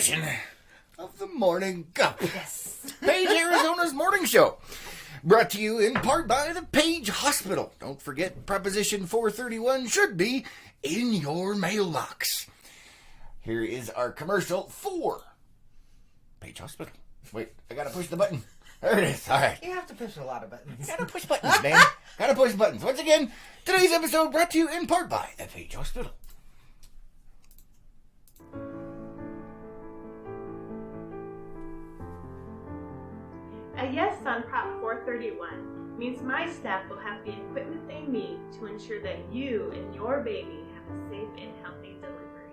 edition of the Morning Cup. Yes. Page, Arizona's morning show. Brought to you in part by the Page Hospital. Don't forget, Proposition 431 should be in your mailbox. Here is our commercial for Page Hospital. Wait, I gotta push the button. There it is. All right. You have to push a lot of buttons. Gotta push buttons, man. Gotta push buttons. Once again, today's episode brought to you in part by the Page Hospital. A yes on Prop 431 means my staff will have the equipment they need to ensure that you and your baby have a safe and healthy delivery.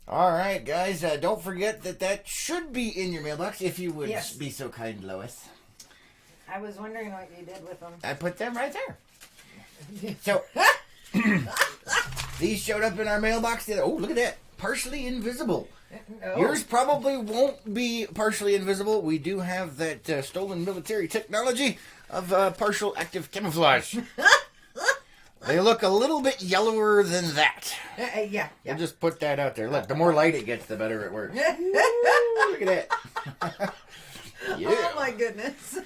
All right, guys, don't forget that should be in your mailbox, if you would Yes. be so kind, Lois. I was wondering what you did with them. I put them right there. So, these showed up in our mailbox today. Oh, look at that. Partially invisible. No. Yours probably won't be partially invisible. We do have that stolen military technology of partial active camouflage. They look a little bit yellower than that. Yeah. We'll just put that out there. Look, the more light it gets, the better it works. Ooh, look at that. Yeah. Oh my goodness.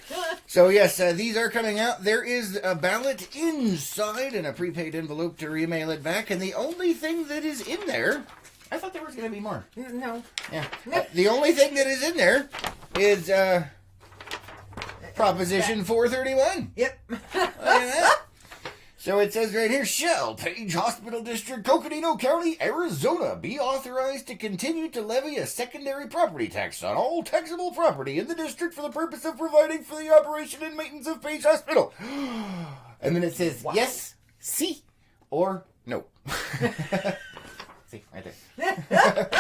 So yes, these are coming out. There is a ballot inside and a prepaid envelope to remail it back. And the only thing that is in there, I thought there was going to be more. No. Yeah. The only thing that is in there is Proposition 431. Yep. Look at that. So it says right here, shall Page Hospital District, Coconino County, Arizona, be authorized to continue to levy a secondary property tax on all taxable property in the district for the purpose of providing for the operation and maintenance of Page Hospital. And then it says, yes, sí, or no. See, right there.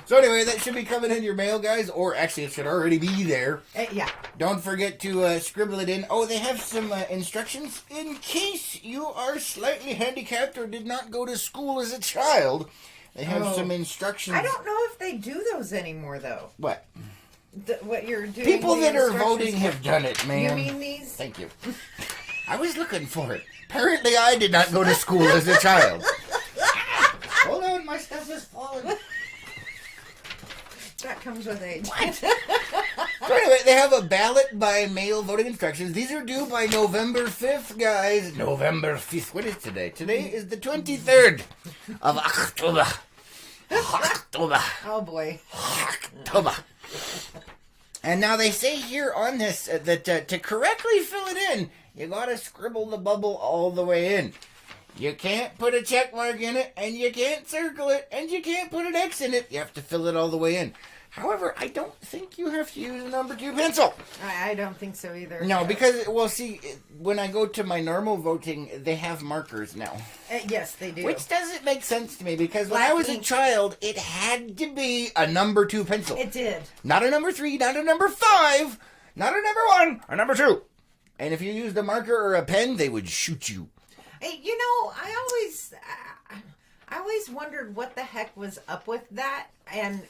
So anyway, that should be coming in your mail, guys, or actually it should already be there. Yeah. Don't forget to scribble it in. Oh, they have some instructions in case you are slightly handicapped or did not go to school as a child. They have some instructions. I don't know if they do those anymore, though. What? What you're doing. People the that are instructions voting for. have done it, man. You mean these? Thank you. I was looking for it. Apparently I did not go to school as a child. Hold on, my stuff is falling. That comes with age. What? So anyway, they have a ballot by mail voting instructions. These are due by November 5th, guys. November 5th. What is today? Today is the 23rd of October. October. Oh boy. October. And now they say here on this that to correctly fill it in, you gotta scribble the bubble all the way in. You can't put a check mark in it, and you can't circle it, and you can't put an X in it. You have to fill it all the way in. However, I don't think you have to use a number 2 pencil. I don't think so either. No, because, well, see, when I go to my normal voting, they have markers now. Yes, they do. Which doesn't make sense to me, because when I was a child, it had to be a number 2 pencil. It did. Not a number 3, not a number 5, not a number 1, a number 2. And if you used a marker or a pen, they would shoot you. Hey, you know, I always wondered what the heck was up with that, and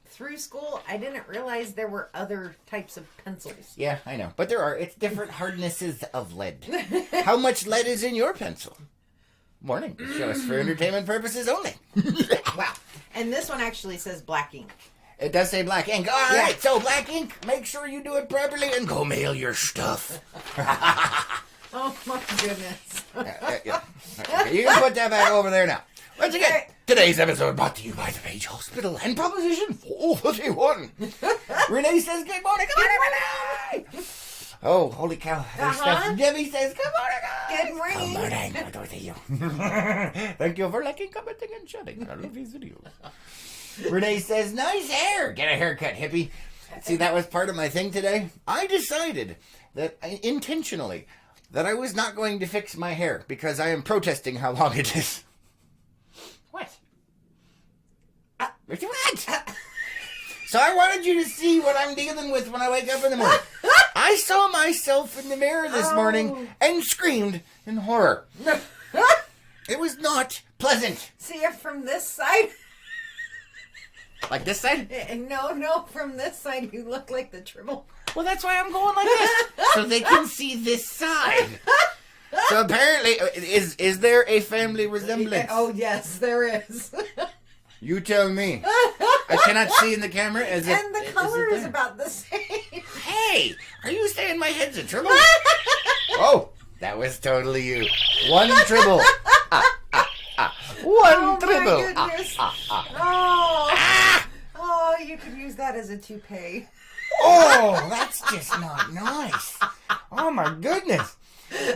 through school, I didn't realize there were other types of pencils. Yeah, I know. But there are. It's different hardnesses of lead. How much lead is in your pencil? Warning. Just for entertainment purposes only. Wow. And this one actually says black ink. It does say black ink. All right, so black ink, make sure you do it properly and go mail your stuff. Oh my goodness. Yeah. Okay, you can put that back over there now. Once again, today's episode brought to you by the Page Hospital and Proposition 431. Renee says, good morning. Good morning, Renee. Oh, holy cow. There's stuff. Debbie says, good morning, guys. Good morning. Good morning. Good morning to you. Thank you for liking, commenting, and sharing. I love these videos. Renee says, nice hair. Get a haircut, hippie. See, that was part of my thing today. I decided that intentionally that I was not going to fix my hair because I am protesting how long it is. What? What? So I wanted you to see what I'm dealing with when I wake up in the morning. I saw myself in the mirror this morning and screamed in horror. It was not pleasant. See it from this side? Like this side? No, from this side you look like the Tribble. Well, that's why I'm going like this. So they can see this side. So apparently, is there a family resemblance? Oh, yes, there is. You tell me. I cannot see in the camera as if... And the color is about the same. Hey, are you saying my head's a tribble? Oh, that was totally you. One tribble. One tribble. My goodness. Oh, you could use that as a toupee. Oh, that's just not nice. Oh my goodness.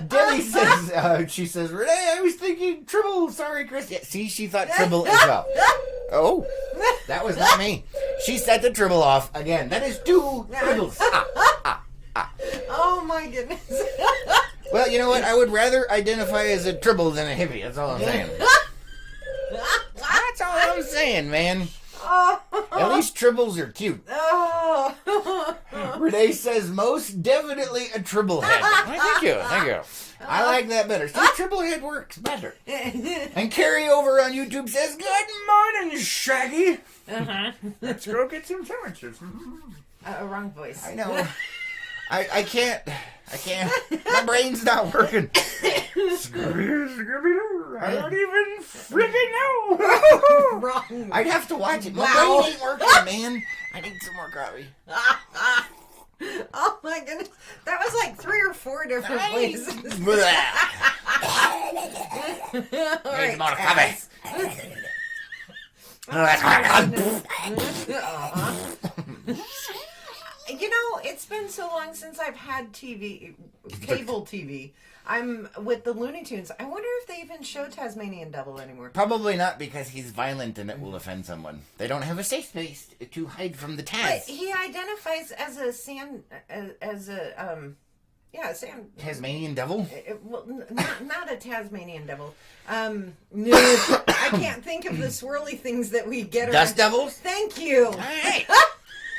Debbie says, she says, Renee, I was thinking tribble. Sorry, Chris. Yeah, see, she thought tribble as well. Oh, that was not me. She set the tribble off again. That is 2 tribbles. Oh my goodness. Well, you know what? I would rather identify as a tribble than a hippie. That's all I'm saying. That's all I'm saying, man. At least tribbles are cute. Renee says most definitely a tribble head. Thank you. I like that better. See, tribble head works better. And Carrie over on YouTube says, good morning, Shaggy. Let's go get some sandwiches. Wrong voice. I know. I can't. My brain's not working. I don't even freaking know. Wrong. I'd have to watch it. My brain ain't working, man. I need some more coffee. Oh my goodness. That was like 3 or 4 different places. All right, more coffee. You know, it's been so long since I've had cable TV. I'm with the Looney Tunes. I wonder if they even show Tasmanian Devil anymore. Probably not, because he's violent and it will offend someone. They don't have a safe space to hide from the Taz. But he identifies as a sand. Tasmanian Devil? Well, not a Tasmanian Devil. No, I can't think of the swirly things that we get. Dust Devils? Thank you. All right.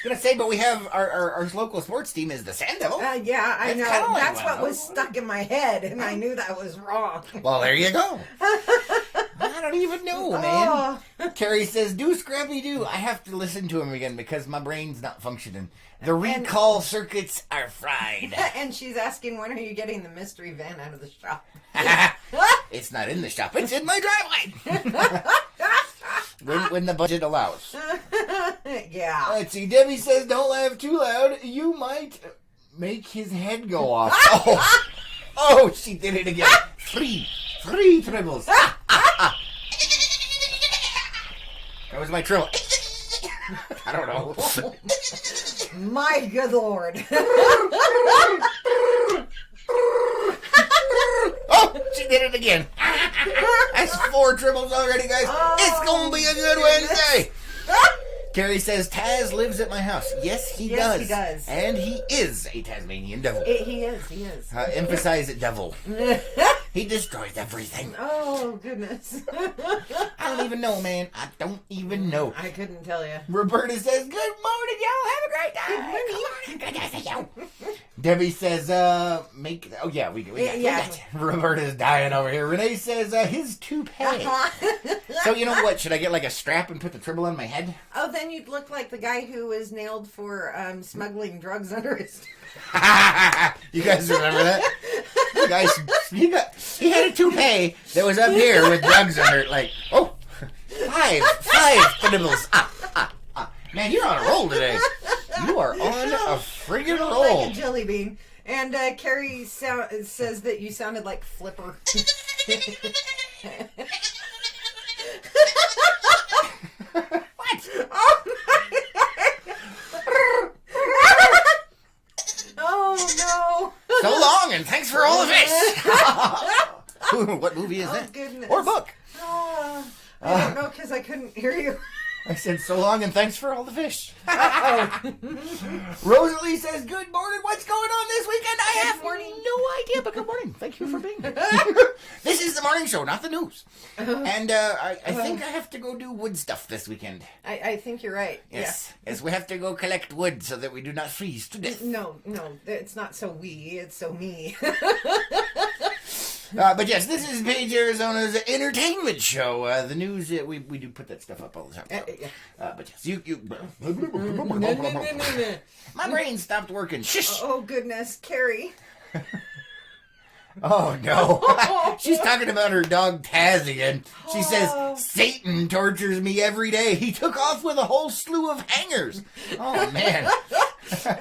I was gonna say, but we have our local sports team is the Sand Devil. Yeah, I know. Like That's what was stuck in my head, and I knew that was wrong. Well, there you go. I don't even know, man. Carrie says, do Scrappy Doo. I have to listen to him again because my brain's not functioning. The recall circuits are fried. And she's asking, when are you getting the mystery van out of the shop? It's not in the shop. It's in my driveway. when the budget allows. Yeah. Let's see. Debbie says, don't laugh too loud. You might make his head go off. Oh, she did it again. Three tribbles. That was my trill. I don't know. My good lord. Oh, she did it again. That's 4 tribbles already, guys. It's going to be a good Wednesday. Carrie says, Taz lives at my house. Yes, he does. He does. And he is a Tasmanian devil. He is. Emphasize it, devil. He destroys everything. Oh, goodness. I don't even know, man. I don't even know. I couldn't tell you. Roberta says, good morning, y'all. Have a great day. Good morning. Good day for you. Debbie says, Oh, yeah, we got you. Roberta's dying over here. Renee says, his toupee. So, you know what? Should I get like a strap and put the tribble on my head? Oh, then you'd look like the guy who was nailed for smuggling drugs under his... You guys remember that? You guys, he had a toupee that was up here with drugs under it. Like, oh, five tribbles. Man, you're on a roll today. You are on a friggin' roll. Like a jelly bean. And Carrie says that you sounded like Flipper. What? Oh no! So long, and thanks for all the fish. What movie is that? Goodness. Or book? I don't know because I couldn't hear you. I said so long, and thanks for all the fish. Rosalie says, good morning. What's going on this weekend? I have no idea, but good morning. Thank you for being here. This is the morning show, not the news. And I think I have to go do wood stuff this weekend. I think you're right. Yes, we have to go collect wood so that we do not freeze to death. No, it's not so it's so me. But yes, this is Page, Arizona's entertainment show. The news, we do put that stuff up all the time. So. But yes, you. My brain stopped working. Shush. Oh goodness, Carrie. Oh, no. She's talking about her dog Taz again. She says, Satan tortures me every day. He took off with a whole slew of hangers. Oh, man. And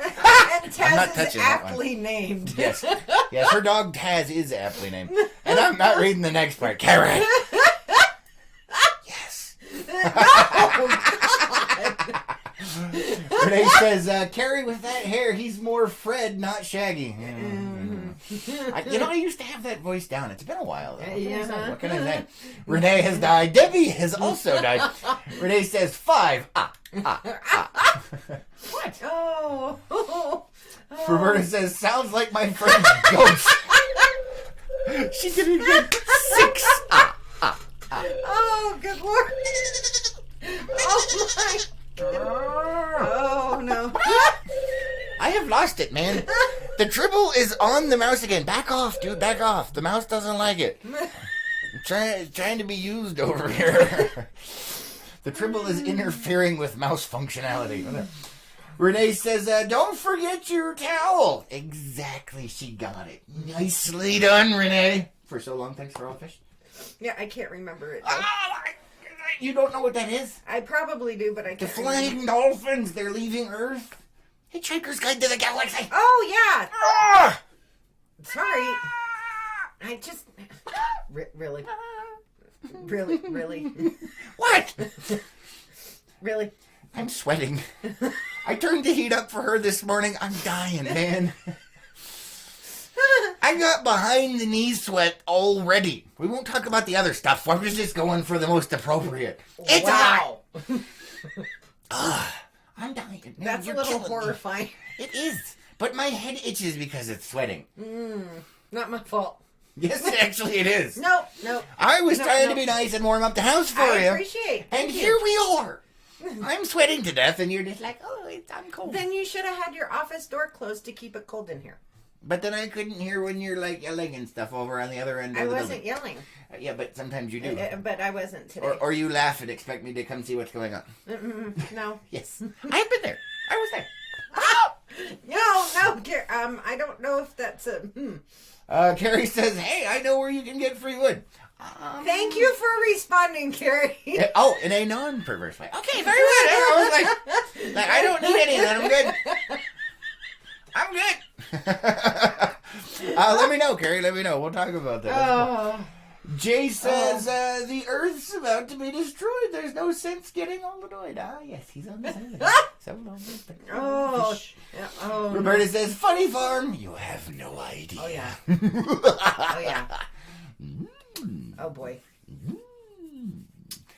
I'm not Taz is touching that one. aptly named. Yes. Yes, her dog Taz is aptly named. And I'm not reading the next part. Carrie. Yes. Renee says, Carrie with that hair, he's more Fred, not Shaggy. I used to have that voice down. It's been a while, though. What can I say? Renee has died. Debbie has also died. Renee says, 5. What? Oh. Roberta says, sounds like my friend's ghost. She did it again. 6. Oh, good Lord. Oh, my. Oh, no. I have lost it, man. The tribble is on the mouse again. Back off, dude. Back off. The mouse doesn't like it. I'm trying to be used over here. The tribble is interfering with mouse functionality. Renee says, don't forget your towel. Exactly. She got it. Nicely done, Renee. For so long, thanks for all the fish. Yeah, I can't remember it. You don't know what that is? I probably do, but I The can't flying dolphins. They're leaving Earth. Hitchhiker's Guide to the Galaxy. Oh, yeah. Ah! Sorry. I just... Really? Really? What? Really? I'm sweating. I turned the heat up for her this morning. I'm dying, man. I got behind the knee sweat already. We won't talk about the other stuff. I was just going for the most appropriate. It's Wow. I'm dying. Man, That's a you're little killing me. horrifying. It is. But my head itches because it's sweating. Not my fault. Yes, actually it is. No. I was No, trying no. to be nice and warm up the house for I you. appreciate it. And Thank here you. we are. I'm sweating to death, and you're just like, I'm cold. Then you should have had your office door closed to keep it cold in here. But then I couldn't hear when you're like yelling and stuff over on the other end of I the wasn't building. yelling. Yeah, but sometimes you do. But I wasn't today. Or you laugh and expect me to come see what's going on. No. Yes. I've been there. I was there. No. I don't know if that's a... Carrie says, hey, I know where you can get free wood. Thank you for responding, Carrie. In a non-perverse way. Okay, very good. I was like, I don't need any of that. I'm good. Let me know, Carrie. Let me know. We'll talk about that. Jay says, the Earth's about to be destroyed. There's no sense getting all annoyed. Yes, he's on the side. So long. Roberta says, funny farm. You have no idea. Oh, yeah. Oh, boy.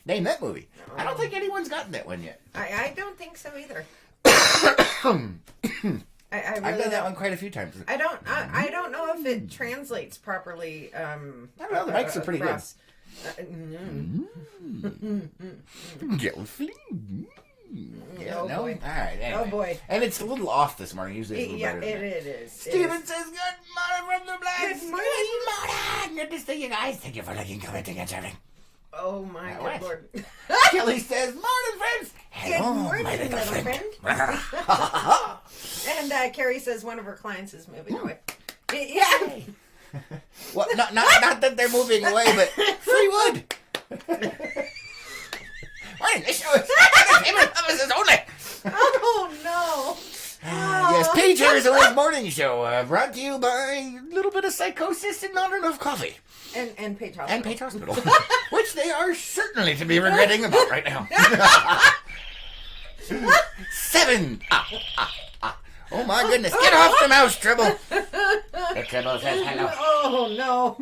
Name that movie. I don't think anyone's gotten that one yet. I don't think so either. I've done that one quite a few times. I don't know if it translates properly. I don't know. The mics are pretty good. Oh, no? boy. All right. Anyway. Oh, boy. And it's a little off this morning. Usually it's a little better than that. It is. Steven says, good morning from the Blacks. Good morning. Good morning. Good to see you guys. Thank you for liking, commenting, and sharing. Oh, my What? good Lord. Kelly says, morning, friends. Hello, morning, my little little friend. And Carrie says one of her clients is moving away. Yeah. Well, not that they're moving away, but free wood. Morning, this show is entertainment purposes only. Oh, no. Yes, Paige Arizona's morning show, brought to you by a little bit of psychosis and not enough coffee. And Paige Hospital. And Paige Hospital. Which they are certainly to be regretting about right now. 7. Oh my goodness. Get off the mouse, Tribble. The Tribble says hello. Oh, no.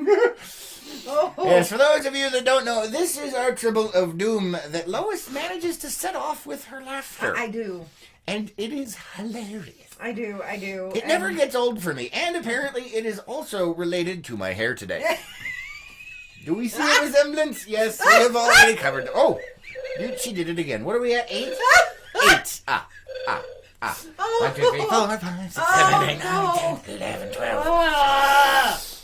Oh. Yes, for those of you that don't know, this is our Tribble of Doom that Lois manages to set off with her laughter. I do. And it is hilarious. I do. It never gets old for me. And apparently it is also related to my hair today. Do we see a resemblance? Yes, we have already covered. Oh, dude, she did it again. What are we at? 8? 8. 1, 2, 3, 4, 5, 6, 7, 8, 9, 10, 11, 12.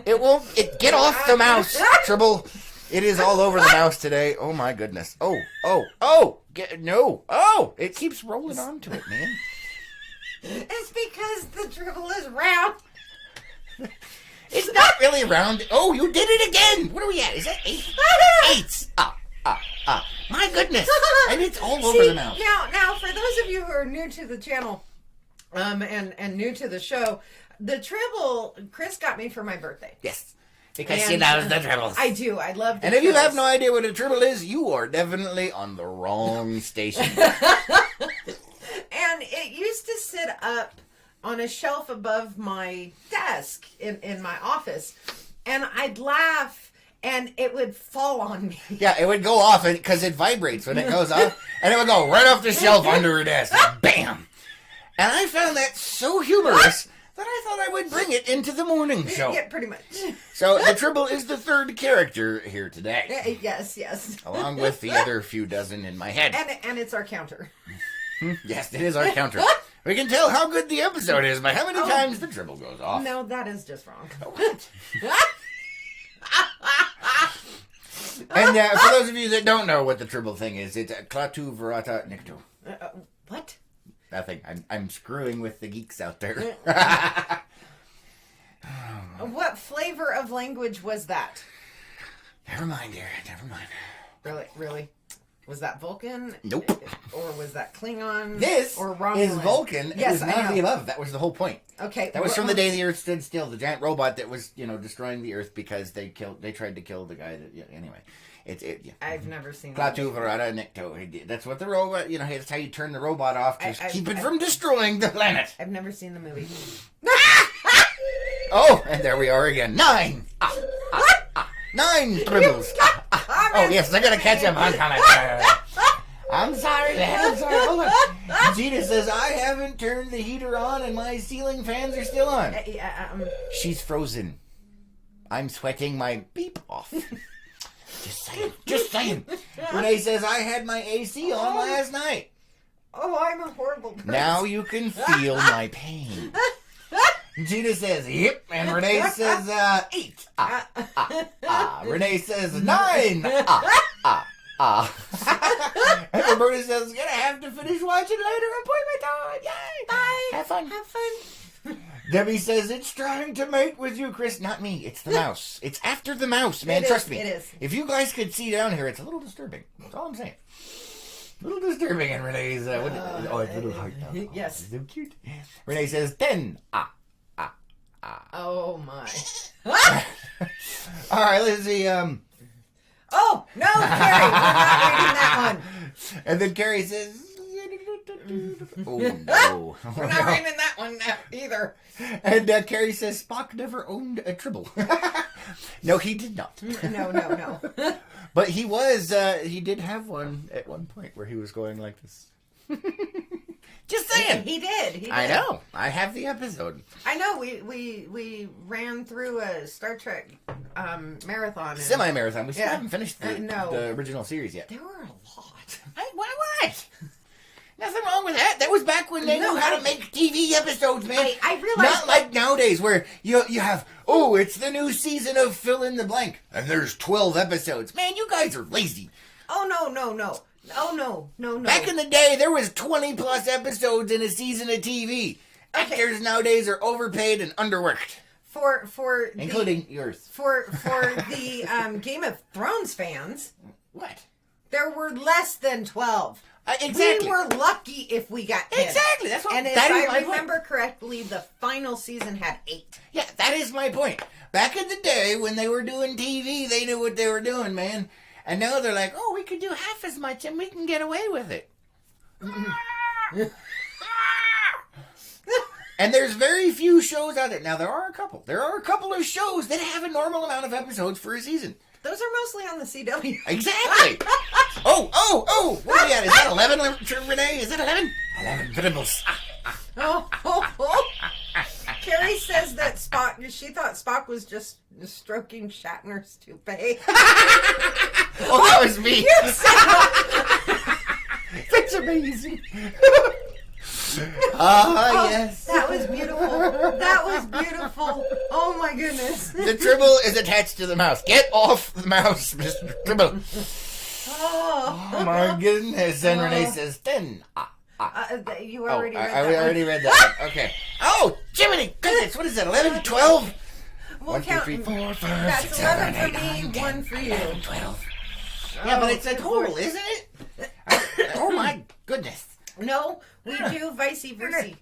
It won't. Get off the mouse, Tribble. It is all over the mouse today. Oh my goodness. Oh. No. Oh, it keeps rolling onto it, man. It's because the dribble is round. It's not really round. Oh, you did it again. What are we at? Is that 8? 8. My goodness. And it's all over the mouth. Now, for those of you who are new to the channel, and new to the show, the Tribble, Chris got me for my birthday. Yes. Because she knows the Tribbles. I do. I love the And if you Tribbles. have no idea what a Tribble is, you are definitely on the wrong station. And it used to sit up on a shelf above my desk in my office. And I'd laugh and it would fall on me. Yeah, it would go off because it vibrates when it goes off. And it would go right off the shelf under her desk. Bam! And I found that so humorous that I thought I would bring it into the morning show. Yeah, pretty much. So the Tribble is the third character here today. Yes. Along with the other few dozen in my head. And it's our counter. Yes, it is our counter. We can tell how good the episode is by how many times the Tribble goes off. No, that is just wrong. What? And for those of you that don't know what the Tribble thing is, it's Klaatu Verata Nikto. What? Nothing. I'm screwing with the geeks out there. What flavor of language was that? Never mind, dear. Never mind. Really? Was that Vulcan? Nope. Or was that Klingon? This or Romulan? is Vulcan. Yes, it was none of the above. That was the whole point. Okay. That was from the day the Earth stood still. The giant robot that was, destroying the Earth because they tried to kill the guy that. Yeah, anyway, yeah. I've never seen. Klaatu Verata Nikto. That's what the robot. That's how you turn the robot off to keep it from destroying the planet. I've never seen the movie. Oh, and there we are again. 9. 9 Tribbles. Oh yes, I gotta catch him. I'm sorry, man. I'm sorry. Hold on. Gina says I haven't turned the heater on and my ceiling fans are still on. She's frozen. I'm sweating my beep off. Just saying. Renee says I had my AC on last night. Oh, I'm a horrible person. Now you can feel my pain. Gina says, yep. And Renee says, 8. Renee says, 9. And Roberta says, gonna have to finish watching later. Appointment time. Yay. Bye. Have fun. Debbie says, it's trying to mate with you, Chris. Not me. It's the mouse. It's after the mouse, man. Trust me. It is. If you guys could see down here, it's a little disturbing. That's all I'm saying. A little disturbing in Renee's, it's a little heart. Yes. So cute. Renee says, 10. Oh my. All right, let's see. Oh, no, Carrie, we're not reading that one. And then Carrie says, oh no. We're not reading that one either. And Carrie says, Spock never owned a Tribble. No, he did not. No. But he did have one at one point where he was going like this. Just saying. He did. I know. I have the episode. I know. We ran through a Star Trek marathon. Semi-marathon. We still haven't finished the No. original series yet. There were a lot. What? Nothing wrong with that. That was back when they knew how to make TV episodes, man. I realized. Not like nowadays where you have, it's the new season of fill in the blank. And there's 12 episodes. Man, you guys are lazy. Oh, no. Oh, no. Back in the day, there was 20 plus episodes in a season of TV. Actors nowadays are overpaid and underworked. Including yours. For the Game of Thrones fans. What? There were less than 12. Exactly. We were lucky if we got 10. Exactly. That's what. And if I remember correctly, the final season had 8. Yeah, that is my point. Back in the day when they were doing TV, they knew what they were doing, man. And now they're like, we could do half as much and we can get away with it. And there's very few shows out there. Now, there are a couple. There are a couple of shows that have a normal amount of episodes for a season. Those are mostly on the CW. Exactly. Oh. What are we at? Is that 11, Renee? Is that 11? 11 Tribbles. Oh. Carrie says that she thought Spock was just stroking Shatner's toupee. Oh, that was me. You said That's amazing. Yes. That was beautiful. Oh my goodness. The Tribble is attached to the mouse. Get off the mouse, Mr. Tribble. Oh my goodness. And Renee says 10. You already read that. I already read that one. Okay. Oh, Jiminy goodness. What is that, 11, 12? We'll 1, 2, count. 3, 4, 5, That's 6, 11 7, for 8, me, 9, 10, 1 for you. 11, 12. Yeah, but it's a good total, Lord. isn't it? Oh my goodness. No, we do vice versa.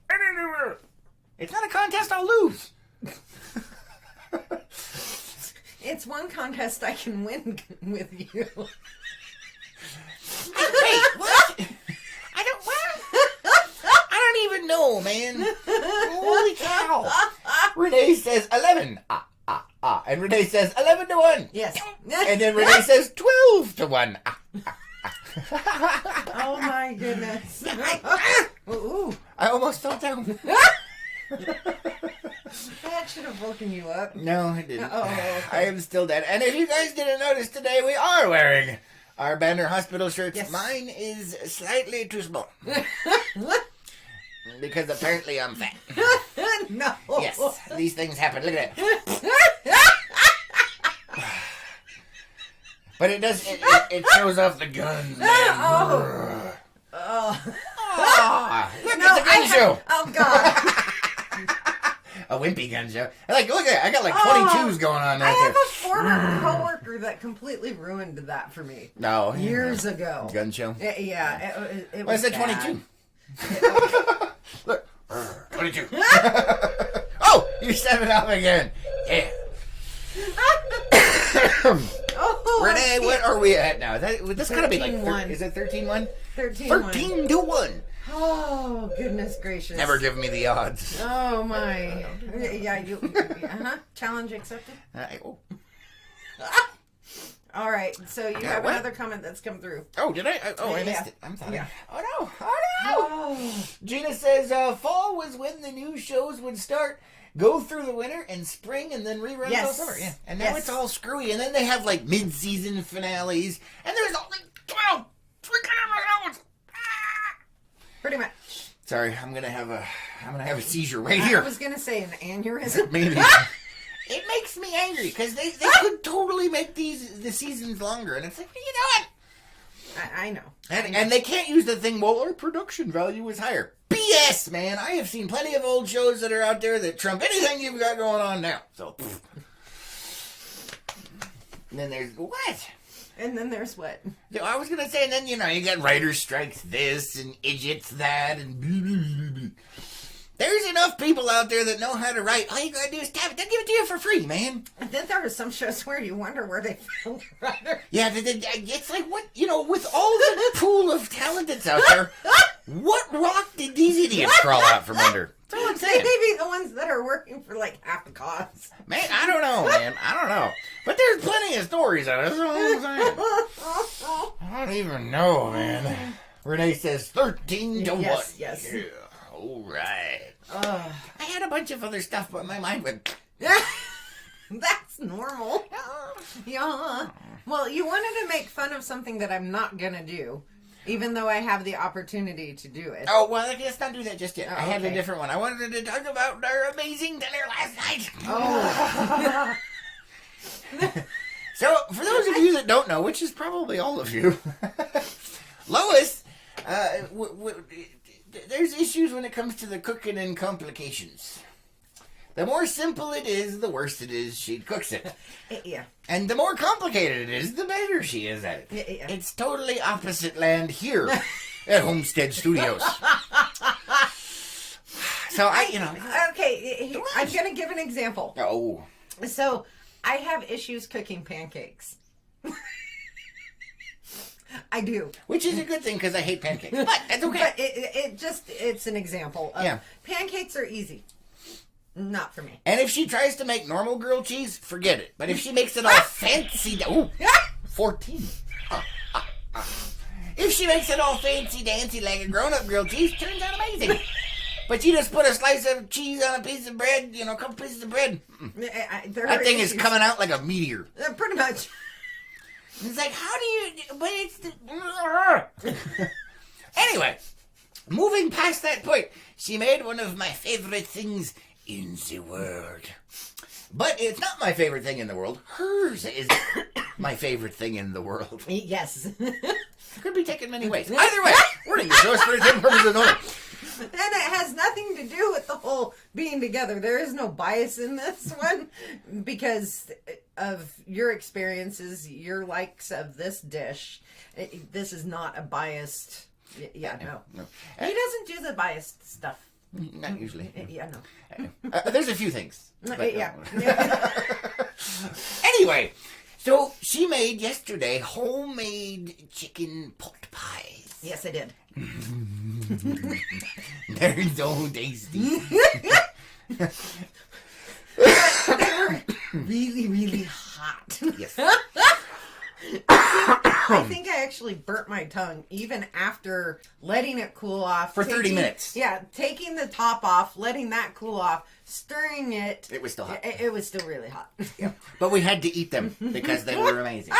It's not a contest, I'll lose. It's one contest I can win with you. Wait, what? I don't even know, man. Holy cow. Renee says 11. And Renee says 11 to 1. Yes. And then Renee says 12 to 1. Oh my goodness. Ooh. I almost fell down. That should have woken you up. No, I didn't. Okay. I am still dead. And if you guys didn't notice today, we are wearing our Banner Hospital shirts. Yes. Mine is slightly too small. Because apparently I'm fat. No. Yes, these things happen. Look at it. But it does, it shows off the guns, man. Oh. Look, No, it's a gun show. Oh God. A wimpy gun show. Look at it. I got like 22s going on I right have there. a former coworker that completely ruined that for me No. years ago. Gun show. Yeah, it Why was is it bad. 22? Look. 22. Oh, you set it up again. Yeah. Oh, Renee, what are we at now? This gotta be like 13-1. Is it 13-1? 13. 13 to 1. Oh goodness gracious. Never give me the odds. Oh my. Yeah, you. Challenge accepted. Oh. All right, so you have what? another comment that's come through. Oh, did I? I Yeah. missed it. I'm sorry. Yeah. Oh no! Oh no! Oh. Gina says fall was when the new shows would start, go through the winter and spring, and then rerun Yes. all summer. Yeah, and now Yes. it's all screwy. And then they have like mid-season finales, and there's only 12 freaking episodes. Ah! Pretty much. Sorry, I'm gonna have a seizure right here. I was gonna say an aneurysm. Maybe. It makes me angry because they could totally make the seasons longer, and it's like, what are you doing? I know. And they can't use the thing, well, our production value is higher. BS, man. I have seen plenty of old shows that are out there that trump anything you've got going on now. So, and then there's, what? And then there's what? I was going to say, and then, you got writer's strikes this and idiots that and blah, blah, blah, blah. There's enough people out there that know how to write. All you got to do is tap it. They'll give it to you for free, man. And then there are some shows where you wonder where they found the writer. Yeah, it's like, what, with all the pool of talent that's out there, what rock did these idiots crawl out from under? That's all I'm They saying. may be the ones that are working for like half the cost. Man, I don't know, man. I don't know. But there's plenty of stories out of it. That's all I'm saying. I don't even know, man. Renee says 13 to 1. Yes, yes. Yeah, all right. I had a bunch of other stuff, but my mind went... That's normal. Yeah. Well, you wanted to make fun of something that I'm not going to do, even though I have the opportunity to do it. Oh, well, let's not do that just yet. Oh, I have a okay. different one. I wanted to talk about our amazing dinner last night. Oh. So, for those of you that don't know, which is probably all of you, Lois, there's issues when it comes to the cooking and complications. The more simple it is, the worse it is she cooks it. Yeah. And the more complicated it is, the better she is at it. Yeah. It's totally opposite land here at Homestead Studios. So Okay, I'm going to give an example. Oh. So, I have issues cooking pancakes. I do. Which is a good thing because I hate pancakes. But it's okay. But it's an example of Yeah. pancakes are easy. Not for me. And if she tries to make normal grilled cheese, forget it. But if she makes it all fancy... Ooh, 14. If she makes it all fancy-dancy like a grown-up grilled cheese, turns out amazing. But you just put a slice of cheese on a piece of bread, a couple pieces of bread. That thing is coming out like a meteor. Pretty much. It's like, how do you... But it's... Anyway, moving past that point, she made one of my favorite things in the world. But it's not my favorite thing in the world. Hers is my favorite thing in the world. Yes. Could be taken many ways. Either way, we're going to show us for the purposes only. And it has nothing to do with the whole being together. There is no bias in this one because of your experiences, your likes of this dish. This is not a biased. Yeah, no. He doesn't do the biased stuff. Not usually. Yeah, no. There's a few things. But Yeah. Anyway, so she made yesterday homemade chicken pot pies. Yes, I did. They're so tasty. Really, really hot. Yes. I think I actually burnt my tongue even after letting it cool off. For 30 minutes. Yeah, taking the top off, letting that cool off, stirring it. It was still hot. It was still really hot. Yeah. But we had to eat them because they were amazing.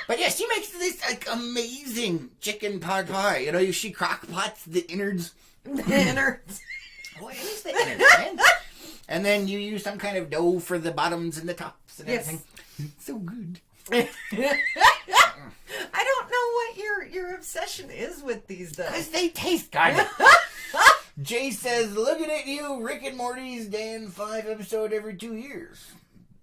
But yeah, she makes this like amazing chicken pot pie. You know, she crock pots the innards. The innards. What is the innards, man? And then you use some kind of dough for the bottoms and the tops and everything. So good. I don't know what your obsession is with these though. Because they taste good. Jay says, looking at you, Rick and Morty's Dan 5 episode every 2 years.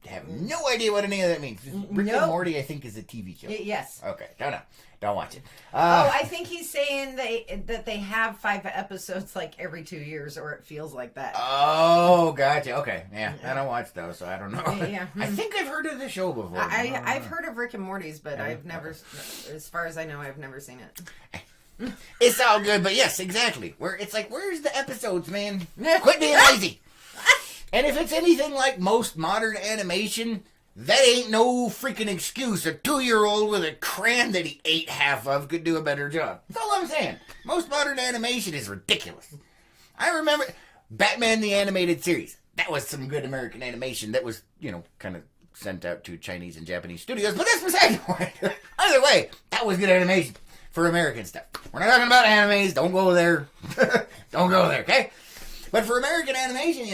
I have no idea what any of that means. Rick and Morty, I think, is a TV show. Yes. Okay, don't know. Don't watch it. I think he's saying that they have 5 episodes like every 2 years, or it feels like that. Oh, gotcha. Okay, yeah. I don't watch those, so I don't know. Yeah. I think I've heard of the show before. I've heard of Rick and Morty's, but I've never, as far as I know, I've never seen it. It's all good, but yes, exactly. It's like, where's the episodes, man? Quit being lazy. And if it's anything like most modern animation, that ain't no freaking excuse. A 2-year-old with a crayon that he ate half of could do a better job. That's all I'm saying. Most modern animation is ridiculous. I remember Batman the Animated Series. That was some good American animation that was, kind of sent out to Chinese and Japanese studios, but that's beside the point. Either way, that was good animation for American stuff. We're not talking about animes. Don't go there. Don't go there, okay? But for American animation,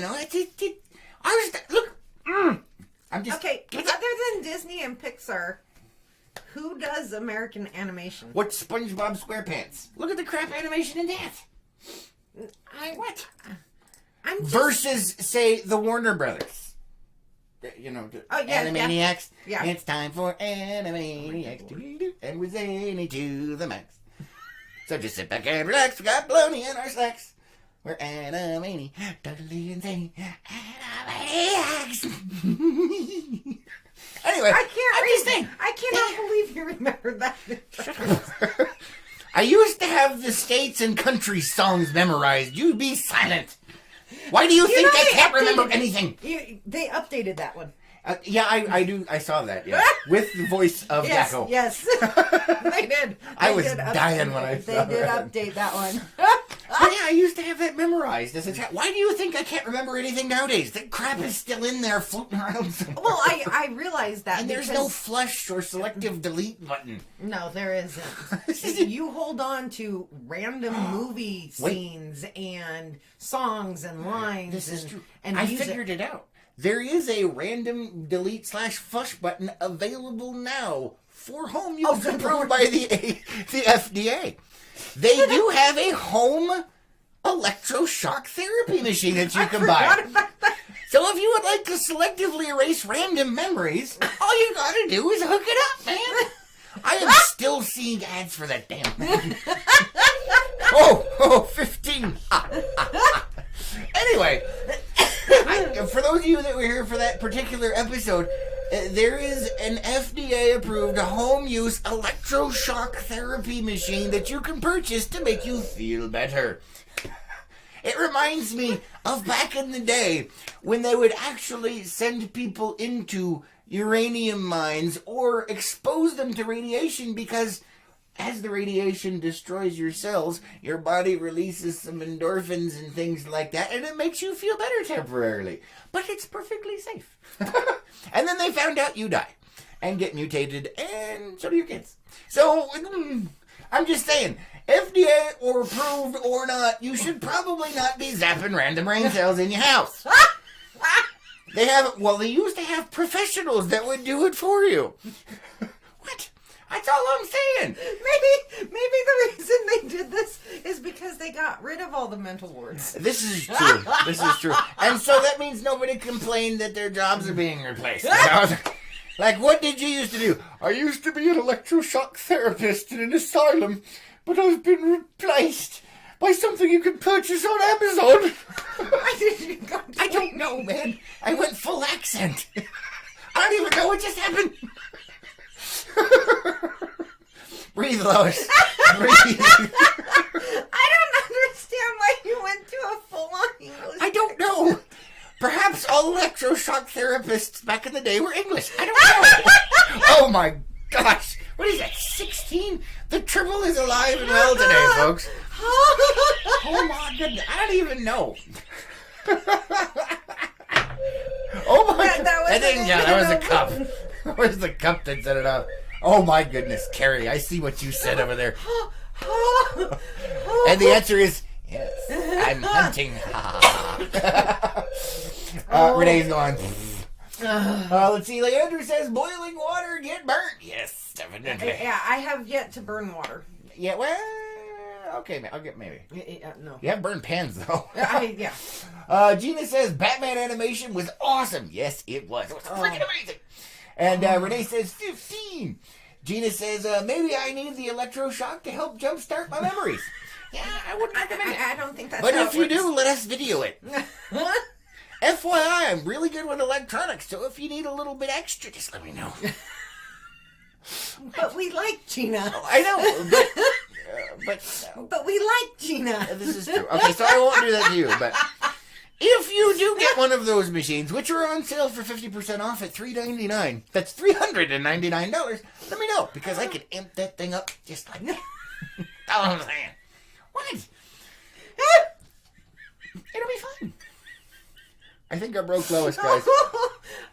I'm just... Okay, other than Disney and Pixar, who does American animation? What's SpongeBob SquarePants? Look at the crap animation in that. What? I'm just... Versus, say, the Warner Brothers. Animaniacs. Yeah. It's time for Animaniacs. And we're zany to the max. So just sit back and relax. We got baloney in our slacks. We're Animaniacs. Totally insane. Animaniacs. Anyway, I cannot believe you remember that. Shut up. I used to have the states and country songs memorized. You be silent. Why do you think I can't remember anything? They updated that one. Yeah, I do. I saw that. Yeah, with the voice of Gecko. Yes, they did. I was dying when I saw They did update that one. But yeah, I used to have that memorized as a child. Why do you think I can't remember anything nowadays? That crap is still in there floating around somewhere. Well, I realized that. And there's no flush or selective delete button. No, there isn't. You hold on to random movie scenes and songs and lines. This is true. And I figured it out. There is a random delete/flush button available now for home use approved by the FDA. They do have a home electroshock therapy machine that you can buy. So if you would like to selectively erase random memories, all you gotta do is hook it up, man. I am still seeing ads for that damn thing. 15. Anyway, for those of you that were here for that particular episode, there is an FDA-approved home-use electroshock therapy machine that you can purchase to make you feel better. It reminds me of back in the day when they would actually send people into uranium mines or expose them to radiation because as the radiation destroys your cells, your body releases some endorphins and things like that, and it makes you feel better temporarily. But it's perfectly safe. And then they found out you die and get mutated, and so do your kids. So, I'm just saying, FDA or approved or not, you should probably not be zapping random brain cells in your house. They used to have professionals that would do it for you. What? That's all I'm saying. Maybe the reason they did this is because they got rid of all the mental wards. This is true. This is true. And so that means nobody complained that their jobs are being replaced. You know? Like, what did you used to do? I used to be an electroshock therapist in an asylum, but I've been replaced by something you can purchase on Amazon. Why did you go to I don't know, man. I went full accent. I don't even know what just happened. Breathe, Lois. Breathe. I don't understand why you went to a full-on English. I don't know. Perhaps all electroshock therapists back in the day were English. I don't know. Oh my gosh. What is that, 16? The triple is alive and well today, folks. Oh my goodness. I don't even know. Oh my god. That was a cup. Where's the cup that set it up? Oh my goodness, Carrie, I see what you said over there. And the answer is yes. I'm hunting. Renee's going. Let's see. Leandro says boiling water get burnt. Yes, definitely. Yeah, I have yet to burn water. Yeah, well, okay, I'll get maybe. No. You have burned pans though. Yeah. Gina says Batman animation was awesome. Yes, it was. It was freaking amazing. And Renee says 15. Gina says, maybe I need the electroshock to help jumpstart my memories. Yeah, I wouldn't recommend it. I don't think that's But how if it you works. do, let us video it. FYI, I'm really good with electronics, so if you need a little bit extra, just let me know. But we like Gina. I know, But we like Gina. this is true. Okay, so I won't do that to you, but if you do get one of those machines, which are on sale for 50% off at $399, that's $399, let me know, because I could amp that thing up just like that. That's what I'm saying. What? It'll be fun. I think I broke Lois, guys.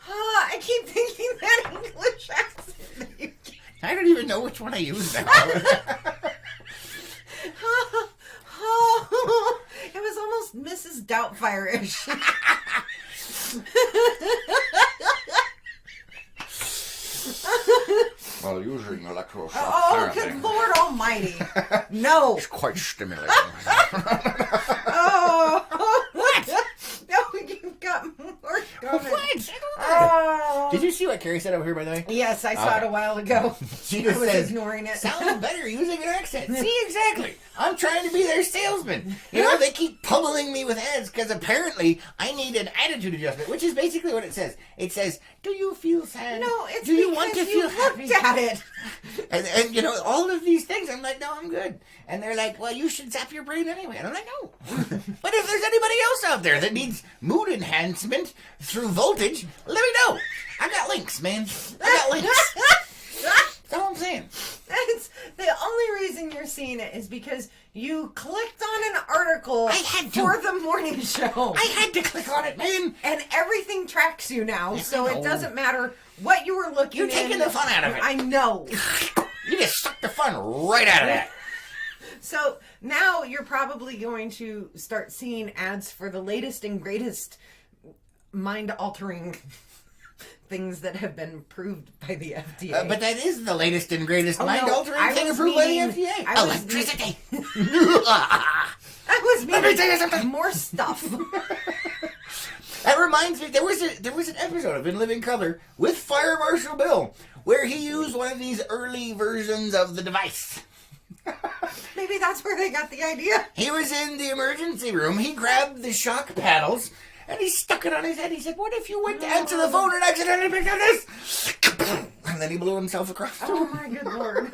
I keep thinking that English accent that you get. I don't even know which one I use now. It was almost Mrs. Doubtfire-ish. Well, using electroshock Oh, good Lord Almighty! No. It's quite stimulating. Oh, what? No, you got more coming. What? Oh. Did you see what Carrie said over here, by the way? Yes, I saw it a while ago. She I just was says, ignoring it. sounds better using an accent. See, exactly. I'm trying to be their salesman. You know, they keep pummeling me with ads because apparently I need an attitude adjustment, which is basically what it says. It says, do you feel sad? No, it's do you want to feel happy? Looked at it. And you know, all of these things, I'm like, no, I'm good. And they're like, well, you should zap your brain anyway. And I'm like, no. But if there's anybody else out there that needs mood enhancement through voltage, let me know. I got links, man. I got links. That's all I'm saying. That's the only reason you're seeing it is because you clicked on an article I had to. for the morning show. I had to click on it, man. And everything tracks you now, Yes, so I it know. doesn't matter what you were looking You're in. taking the fun out of it. I know. You just sucked the fun right out of that. So now you're probably going to start seeing ads for the latest and greatest mind-altering things that have been approved by the FDA. But that is the latest and greatest Oh, no, mind-altering I thing was approved by the meaning- FDA. I was Electricity. I was Let me tell you meaning something. more stuff. That reminds me, there was an episode of In Living Color with Fire Marshal Bill where he used one of these early versions of the device. Maybe that's where they got the idea. He was in the emergency room. He grabbed the shock paddles and he stuck it on his head. He said, "What if you went to answer the phone and accidentally picked up this?" And then he blew himself across the Oh room. my good Lord.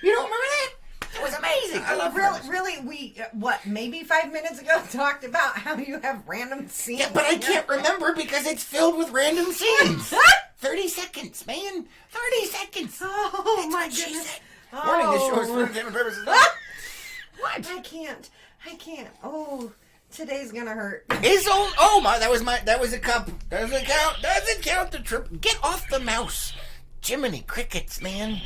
You don't remember that? It was amazing. I love it. Really, we, maybe 5 minutes ago talked about how you have random scenes. Yeah, but I can't remember because it's filled with random scenes. 30 seconds, man. 30 seconds. Oh That's my what she goodness. said. Warning, this show is for Oh. entertainment purposes. What? I can't. Oh, today's gonna hurt. That was a cup. Doesn't count the trip. Get off the mouse. Jiminy crickets, man.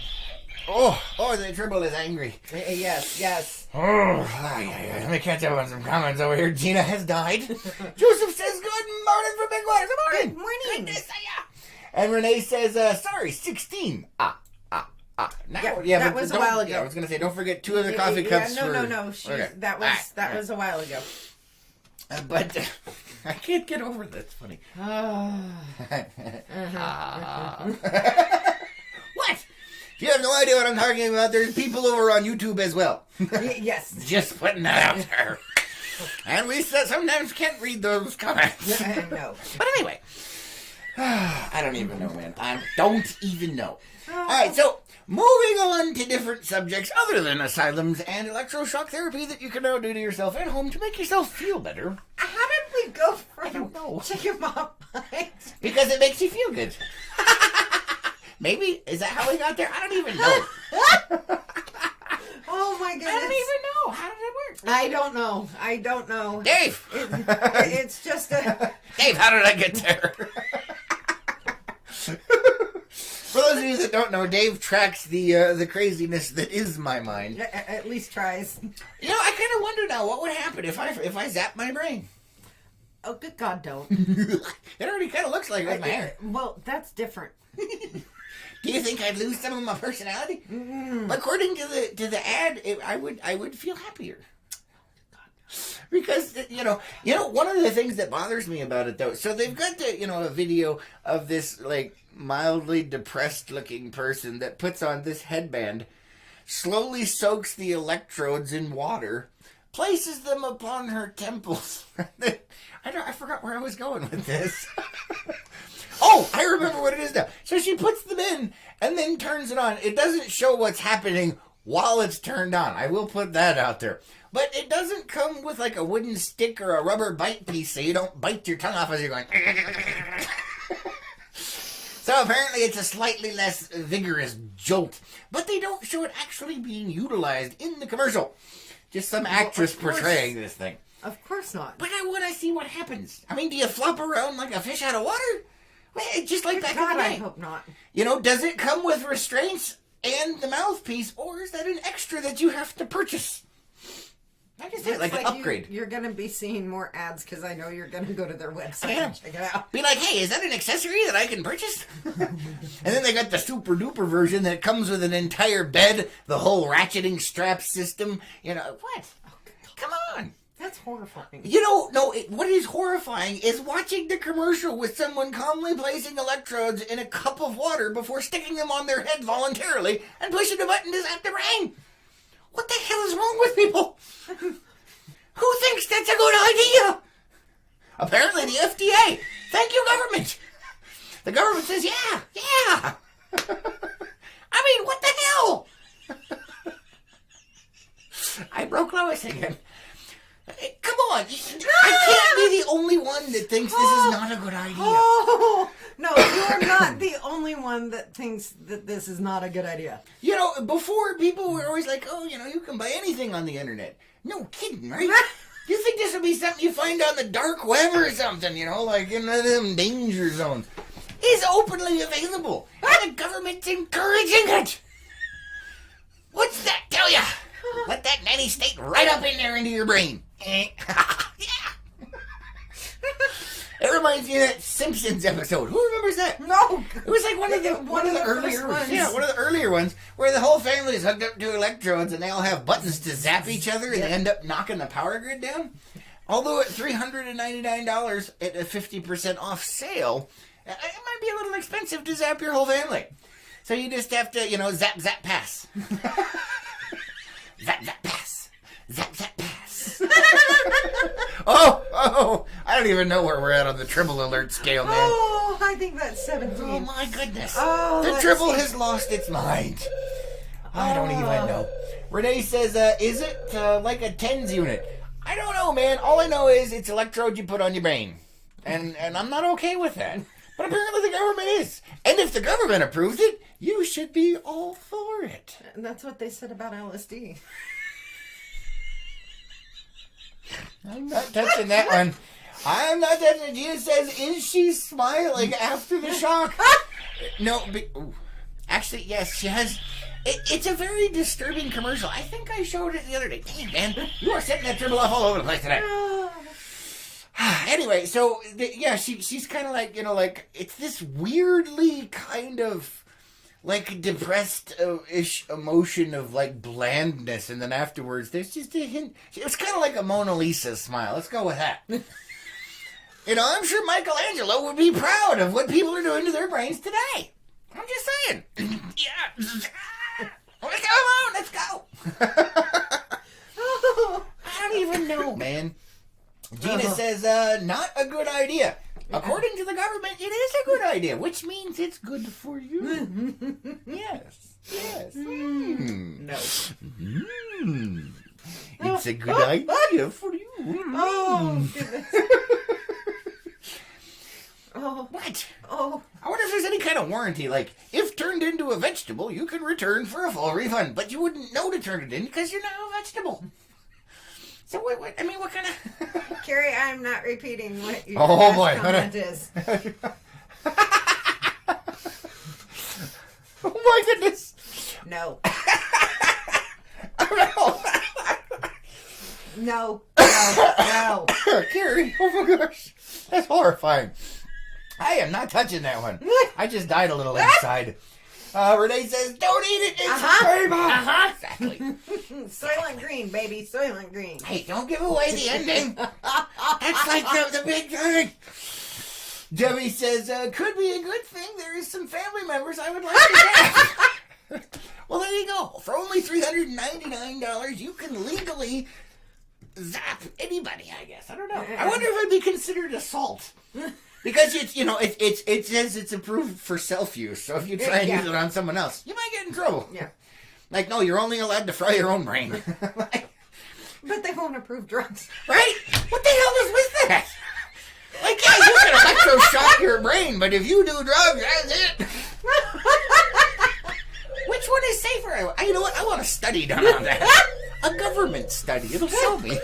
Oh, the triple is angry. Yes. Let me catch up on some comments over here. Gina has died. Joseph says, good morning from Big Water. Good morning. Good morning. Goodness, yeah. And Renee says, sorry, 16. Now, that was a while ago. Yeah, I was going to say, don't forget 2 other coffee cups. No. Okay. That was a while ago. But I can't get over that. It's funny. What? You have no idea what I'm talking about. There's people over on YouTube as well. Yes. Just putting that out there. And we sometimes can't read those comments. No. But anyway. I don't even know, man. I don't even know. All right, so moving on to different subjects other than asylums and electroshock therapy that you can now do to yourself at home to make yourself feel better. How did we go from I don't know. chicken pot pies? Because it makes you feel good. Maybe? Is that how we got there? I don't even know. Oh my goodness. I don't even know. How did it work? I don't know. Dave! It's just a... Dave, how did I get there? For those of you that don't know, Dave tracks the craziness that is my mind. At least tries. You know, I kind of wonder now what would happen if I zap my brain. Oh, good God, don't. It already kind of looks like it with my hair. Well, that's different. Do you think I'd lose some of my personality? According to the ad, I would feel happier. Because you know one of the things that bothers me about it though. So they've got a video of this like mildly depressed looking person that puts on this headband, slowly soaks the electrodes in water, places them upon her temples. I forgot where I was going with this. Oh, I remember what it is now. So she puts them in and then turns it on. It doesn't show what's happening while it's turned on. I will put that out there. But it doesn't come with like a wooden stick or a rubber bite piece so you don't bite your tongue off as you're going. So apparently it's a slightly less vigorous jolt. But they don't show it actually being utilized in the commercial. Just some actress portraying this thing. Of course not. But I want to see what happens. I mean, do you flop around like a fish out of water? Well, just like back in the day. I hope not. You know, does it come with restraints and the mouthpiece, or is that an extra that you have to purchase? I just say like an upgrade. You're going to be seeing more ads because I know you're going to go to their website and check it out. Be like, hey, is that an accessory that I can purchase? And then they got the super duper version that comes with an entire bed, the whole ratcheting strap system. You know, what? Oh, come on. That's horrifying. You know, no, what is horrifying is watching the commercial with someone calmly placing electrodes in a cup of water before sticking them on their head voluntarily and pushing a button to zap the brain. What the hell is wrong with people? Who thinks that's a good idea? Apparently the FDA. Thank you, government. The government says, yeah. I mean, what the hell? I broke Lois again. Come on. I can't be the only one that thinks this is not a good idea. Oh, no, you're not the only one that thinks that this is not a good idea. You know, before people were always like, oh, you know, you can buy anything on the internet. No kidding, right? You think this would be something you find on the dark web or something, you know, like in them danger zones. It's openly available, and the government's encouraging it. What's that tell ya? Let that nanny state right up in there into your brain. Yeah. It reminds me of that Simpsons episode. Who remembers that? No. It was like one of the earlier ones. Yeah, one of the earlier ones where the whole family is hooked up to electrodes and they all have buttons to zap each other and they end up knocking the power grid down. Although at $399 at a 50% off sale, it might be a little expensive to zap your whole family. So you just have to, you know, zap, zap, pass. Zap, zap, pass. Zap, zap, pass. Oh, I don't even know where we're at on the triple alert scale, man. Oh, I think that's 17. Oh, my goodness. Oh, the triple has lost its mind. I don't even know. Renee says, is it like a TENS unit? I don't know, man. All I know is it's electrodes you put on your brain. And I'm not okay with that. But apparently the government is. And if the government approves it, you should be all for it. And that's what they said about LSD. I'm not touching that one. I'm not touching it. Gina says, is she smiling after the shock? No, but, actually, yes, she has. It's a very disturbing commercial. I think I showed it the other day. Dang, man, you are setting that dribble off all over the place today. Anyway, so, she's kind of like, you know, like, it's this weirdly kind of, like depressed-ish emotion of like blandness, and then afterwards there's just a hint. It's kind of like a Mona Lisa smile. Let's go with that. I'm sure Michelangelo would be proud of what people are doing to their brains today. I'm just saying. Yeah. Come on, let's go. I don't even know, man. Gina says, not a good idea. According to the government, it is a good idea, which means it's good for you. Yes. No. It's a good idea for you. Oh, goodness. Oh. What? Oh. I wonder if there's any kind of warranty, like, if turned into a vegetable, you can return for a full refund, but you wouldn't know to turn it in because you're not a vegetable. So what kind of... Carrie, I'm not repeating what your comment is. Oh my goodness. No. No. No. Carrie, oh my gosh. That's horrifying. I am not touching that one. I just died a little inside. Renee says, don't eat it. It's rainbow. Exactly. Soylent Green, baby. Soylent Green. Hey, don't give away the ending. That's like the big thing. Debbie says, could be a good thing. There is some family members I would like to get. Well, there you go. For only $399, you can legally zap anybody, I guess. I don't know. I wonder if it'd be considered assault. Because it says it's approved for self-use. So if you try and use it on someone else, you might get in trouble. Yeah. Like, no, you're only allowed to fry your own brain. Like, but they won't approve drugs. Right? What the hell is with that? Like, yeah, you can electroshock your brain, but if you do drugs, that's it. Which one is safer? You know what? I want a study done on that. A government study. It'll show me.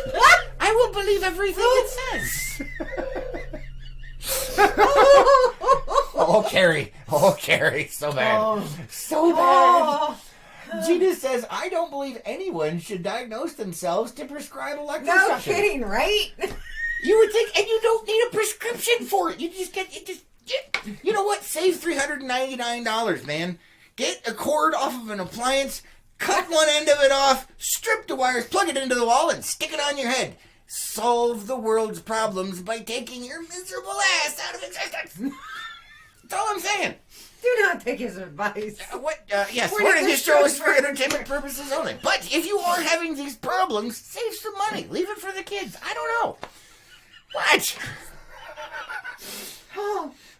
I will believe everything it says. Oh, Carrie. So bad. So bad. Gina says, I don't believe anyone should diagnose themselves to prescribe electroshock. No kidding, right? You would think, and you don't need a prescription for it. You just get. You know what? Save $399, man. Get a cord off of an appliance, cut one end of it off, strip the wires, plug it into the wall, and stick it on your head. Solve the world's problems by taking your miserable ass out of existence. That's all I'm saying. Do not take his advice. Yes, warning, this show is for entertainment purposes only. But if you are having these problems, save some money. Leave it for the kids. I don't know. What?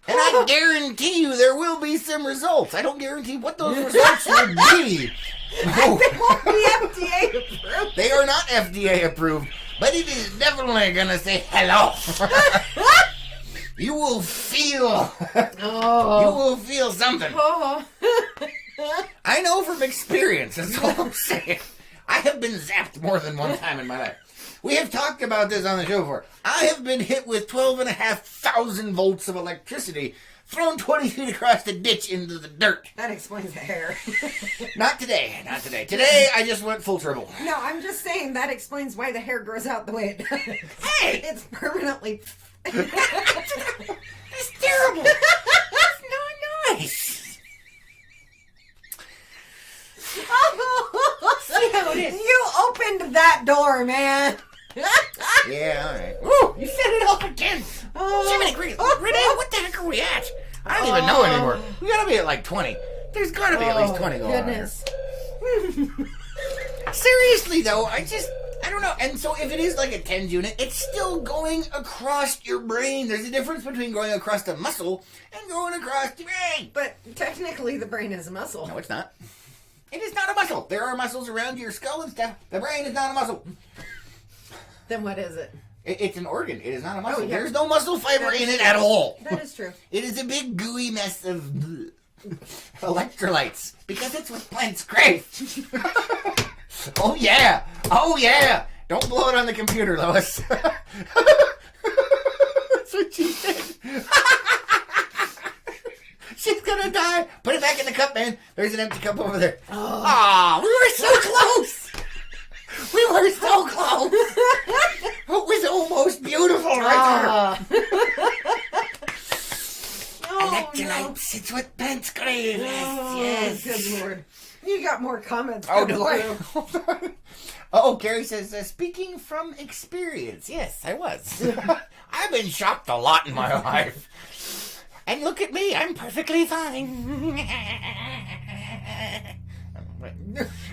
And I guarantee you there will be some results. I don't guarantee what those results will be. No. They won't be FDA approved. They are not FDA approved, but it is definitely going to say hello. You will feel. You will feel something. I know from experience. That's all I'm saying. I have been zapped more than one time in my life. We have talked about this on the show before. I have been hit with 12,500 volts of electricity thrown 20 feet across the ditch into the dirt. That explains the hair. Not today. Today, I just went full turbo. No, I'm just saying that explains why the hair grows out the way it does. Hey! It's permanently... It's terrible. It's not nice. See how it is. You opened that door, man. Yeah, all right. Woo! You set it off again. Jiminy Green. Renee, what the heck are we at? I don't even know anymore. We gotta be at like 20. There's gotta be at least 20 going goodness. on here. Seriously, though, I don't know. And so if it is like a 10 unit, it's still going across your brain. There's a difference between going across the muscle and going across the brain. But technically, the brain is a muscle. No, it's not. It is not a muscle. There are muscles around your skull and stuff. The brain is not a muscle. Then what is it? It's an organ. It is not a muscle. Oh, yeah. There's no muscle fiber in it at all. That is true. It is a big gooey mess of electrolytes. Because it's what plants crave. Oh, yeah. Oh, yeah. Don't blow it on the computer, Lois. That's what she said. She's gonna die. Put it back in the cup, man. There's an empty cup over there. Oh, we were so close. We were so close. It was almost beautiful right there. Nights. It's with Pentsgrave. Yes. Good Lord. You got more comments. Oh, coming do I? through. Oh, Gary says, speaking from experience. Yes, I was. I've been shocked a lot in my life. And look at me, I'm perfectly fine.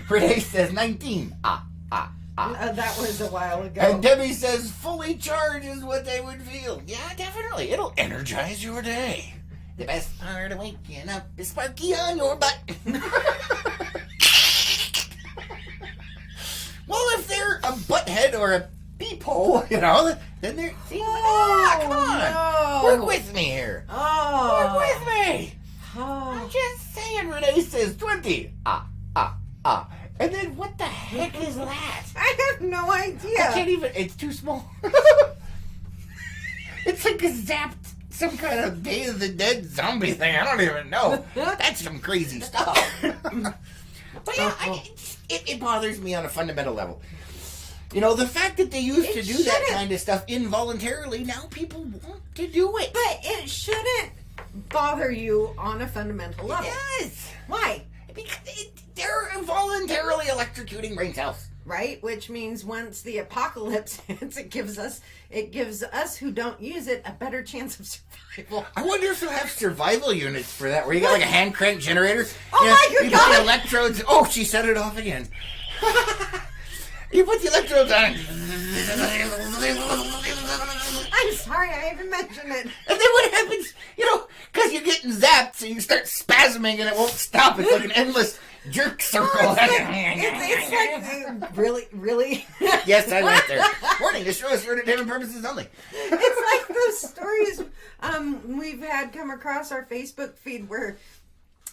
Renee says 19. That was a while ago. And Debbie says fully charged is what they would feel. Yeah, definitely. It'll energize your day. The best part of waking up is Sparky on your butt. Well, if they're a butthead or a peephole, you know, then they're... See, come on. No. Work with me here. Oh. Work with me. Oh. I'm just saying, Renee says 20. And then what the heck is that? I have no idea. I can't even... It's too small. It's like a zapped... Some kind of Day of the Dead zombie thing. I don't even know. That's some crazy stuff. But yeah, it bothers me on a fundamental level. You know, the fact that they used to do that kind of stuff involuntarily, now people want to do it. But it shouldn't bother you on a fundamental level. It does. Why? Because they're involuntarily electrocuting brain cells. Right? Which means once the apocalypse hits, it gives us who don't use it a better chance of survival. I wonder if they'll have survival units for that, where you got like a hand crank generator. Oh my you God! put the electrodes. Oh, she set it off again. You put the electrodes on. I'm sorry I even mentioned it. And then what happens? You know, because you're getting zapped, so you start spasming and it won't stop. It's like an endless jerk circle. It's like really. Yes, I went there. Warning: this show is for entertainment purposes only. It's like those stories we've had come across our Facebook feed where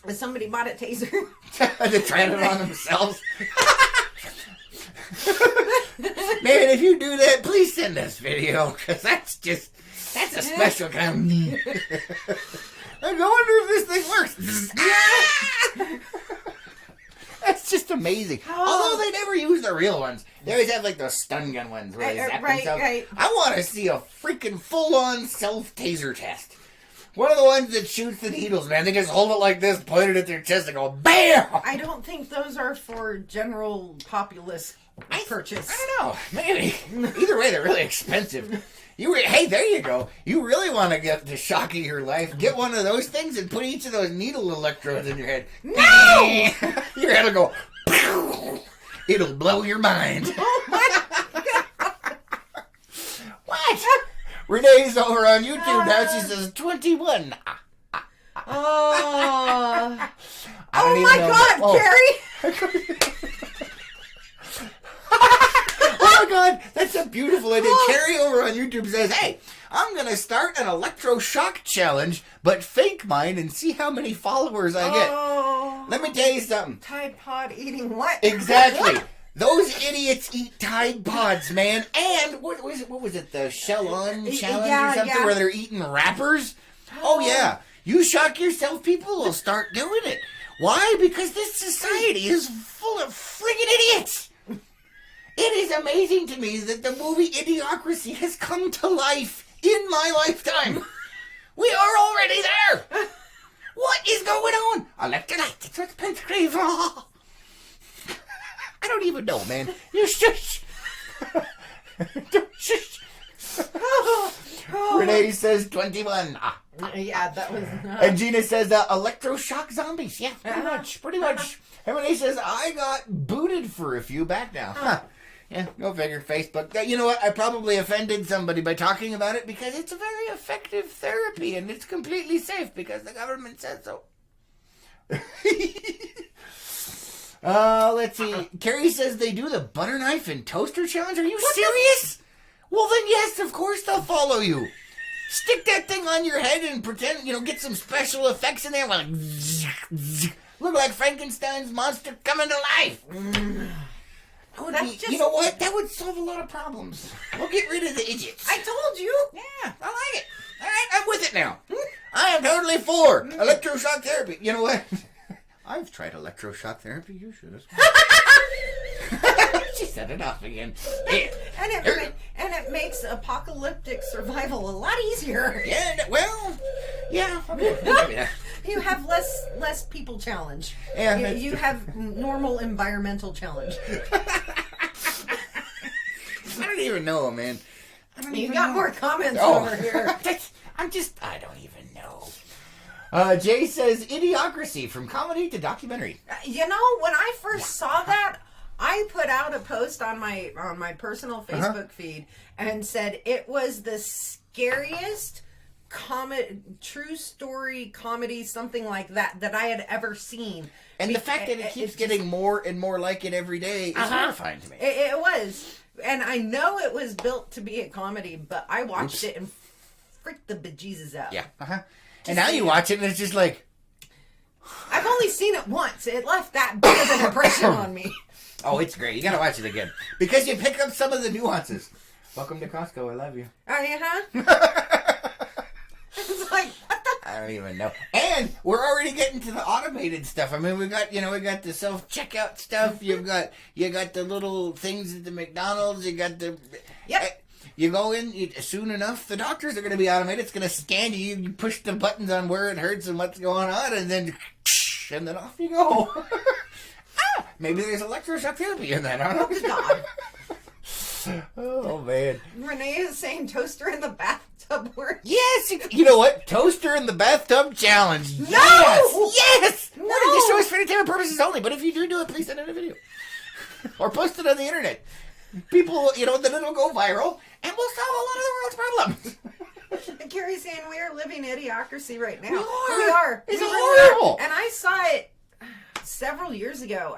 somebody bought a taser. They tried it on themselves. Man, if you do that, please send us video, because that's a special kind of... I wonder if this thing works. That's just amazing. Although they never use the real ones. They always have like those stun gun ones where they zap themselves. Right. I want to see a freaking full-on self-taser test. One of the ones that shoots the needles, man. They just hold it like this, point it at their chest, and go, BAM! I don't think those are for general populace purchase. I don't know. Maybe. Either way, they're really expensive. Hey, there you go. You really want to get the shock of your life. Get one of those things and put each of those needle electrodes in your head. No! Your head will go, pow! It'll blow your mind. Oh my God! What? Renee's over on YouTube now. She says 21. Oh. I don't Oh even my know. God, Oh. Carrie! Oh my God, that's a beautiful idea. Carrie over on YouTube says, hey, I'm going to start an electroshock challenge, but fake mine and see how many followers I get. Oh. Let me tell you something. Tide Pod eating what? Exactly. Those idiots eat Tide Pods, man. And what was it? The Shell On challenge or something where they're eating wrappers? Oh, yeah. You shock yourself, people will start doing it. Why? Because this society is full of friggin' idiots. It is amazing to me that the movie Idiocracy has come to life in my lifetime. We are already there. What is going on? Electrolyte, it's with Pentsgrave. Oh. I don't even know, man. You shush. Shush. Renee says 21. Yeah, that was... And Gina says electroshock zombies. Yeah, pretty much. And Renee says, I got booted for a few back now. Huh. Yeah, go figure. Facebook. You know what? I probably offended somebody by talking about it because it's a very effective therapy and it's completely safe because the government said so. Let's see. Carrie says they do the butter knife and toaster challenge. Are you serious? Well, then yes, of course they'll follow you. Stick that thing on your head and pretend, get some special effects in there. Like, look like Frankenstein's monster coming to life. You know what? That would solve a lot of problems. We'll get rid of the idiots. I told you. Yeah, I like it. All right, I'm with it now. I am totally for electroshock therapy. You know what? I've tried electroshock therapy. You should as well. She set it off again. Yeah. And it makes apocalyptic survival a lot easier. Yeah, well, Yeah. Okay. Yeah. You have less people challenge. Yeah, You have normal environmental challenge. I don't even know, man. You got more comments Oh. over here. I don't even know. Jay says, Idiocracy, from comedy to documentary. You know, when I first saw that, I put out a post on my personal Facebook feed and said it was the scariest true story comedy, something like that I had ever seen. And the fact that it keeps getting more and more like it every day is horrifying to me. It was. And I know it was built to be a comedy, but I watched it and freaked the bejesus out. Yeah. And now you watch it and it's just like... I've only seen it once. It left that big of an impression on me. Oh, it's great. You gotta watch it again. Because you pick up some of the nuances. Welcome to Costco. I love you. Oh, yeah? It's like, what the... I don't even know. And we're already getting to the automated stuff. I mean, we got the self-checkout stuff. You got the little things at the McDonald's. You got the... Yep. You go in, soon enough, the doctors are going to be automated. It's going to scan you. You push the buttons on where it hurts and what's going on, and then off you go. Maybe there's electroshock therapy in that. I don't know. God. Oh, man. Renee is saying toaster in the bathtub works. Yes! You know what? Toaster in the bathtub challenge. No! Yes! No! This show is for entertainment purposes only, but if you do it, please send in a video. Or post it on the internet. People, then it'll go viral, and we'll solve a lot of the world's problems. And Carrie's saying we are living idiocracy right now. We We are. It's We horrible. are. And I saw it several years ago.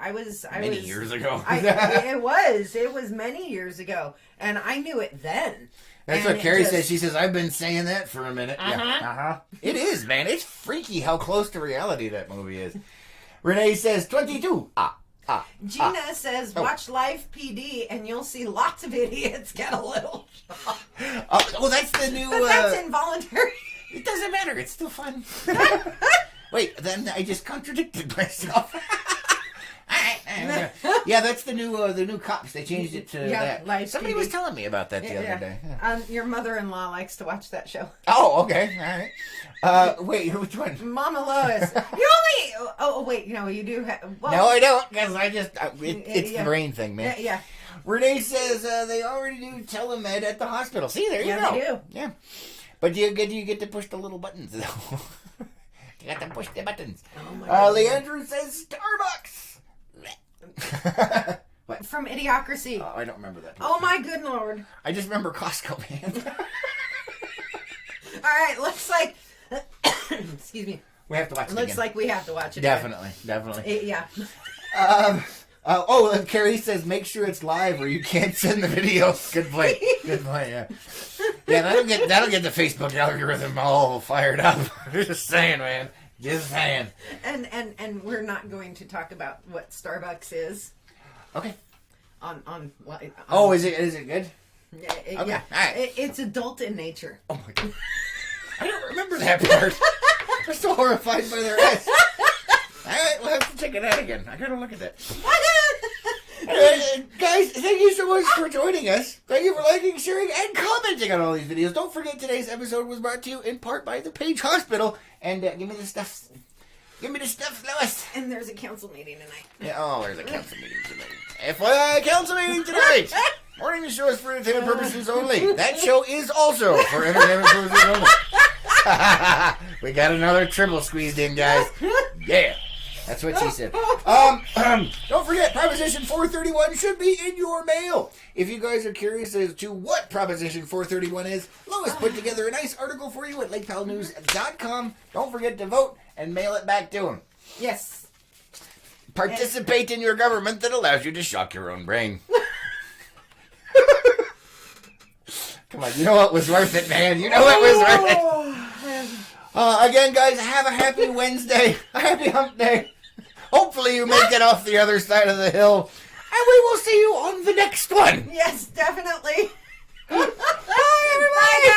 Many years ago. It was many years ago, and I knew it then. That's And what Carrie just- says. She says, I've been saying that for a minute. Yeah. It is, man. It's freaky how close to reality that movie is. Renee says, 22. Gina says, watch Live PD and you'll see lots of idiots get a little shocked. That's the new... But that's involuntary. It doesn't matter. It's still fun. Wait, then I just contradicted myself. Yeah, that's the new cops. They changed it to that. Live Somebody PD. was telling me about that the other day. Yeah. Your mother-in-law likes to watch that show. Oh, okay. All right. Wait, which one? Mama Lois. You only... Oh, wait. You do have... Well, No, I don't, because I just... it's the brain thing, man. Yeah. Renee says they already do telemed at the hospital. See, there you Yeah, go. they do. Yeah. But do you get to push the little buttons, though? You got to push the buttons. Oh, my God. Leandro says Starbucks. What? From Idiocracy. Oh, I don't remember that. Oh, my good Lord. I just remember Costco, man. All right, looks like... Excuse me. We have to watch it Looks again. like we have to watch it Definitely. again. Yeah. Carrie says make sure it's live or you can't send the video. Good point. Good point, yeah. Yeah, that'll get the Facebook algorithm all fired up. Just saying, man. Just saying. And we're not going to talk about what Starbucks is. Okay. On Is it good? Yeah, Okay, yeah. all right. It's adult in nature. Oh my God. I don't remember that part. I'm so horrified by their eyes. All right, we'll have to check it out again. I gotta look at that. Guys, thank you so much for joining us. Thank you for liking, sharing, and commenting on all these videos. Don't forget today's episode was brought to you in part by the Page Hospital. And give me the stuff. Give me the stuff, Lois. And there's a council meeting tonight. Yeah, there's a council meeting tonight. FYI, council meeting tonight. Morning show is for entertainment purposes only. That show is also for entertainment purposes only. We got another triple squeezed in, guys. Yeah. That's what she said. Don't forget, Proposition 431 should be in your mail. If you guys are curious as to what Proposition 431 is, Lois put together a nice article for you at lakepowellnews.com. Don't forget to vote and mail it back to him. Yes. Participate in your government that allows you to shock your own brain. Come on, you know what was worth it, man. You know what was worth it. Again, guys, have a happy Wednesday. A happy hump day. Hopefully you make it off the other side of the hill. And we will see you on the next one. Yes, definitely. Bye, everybody.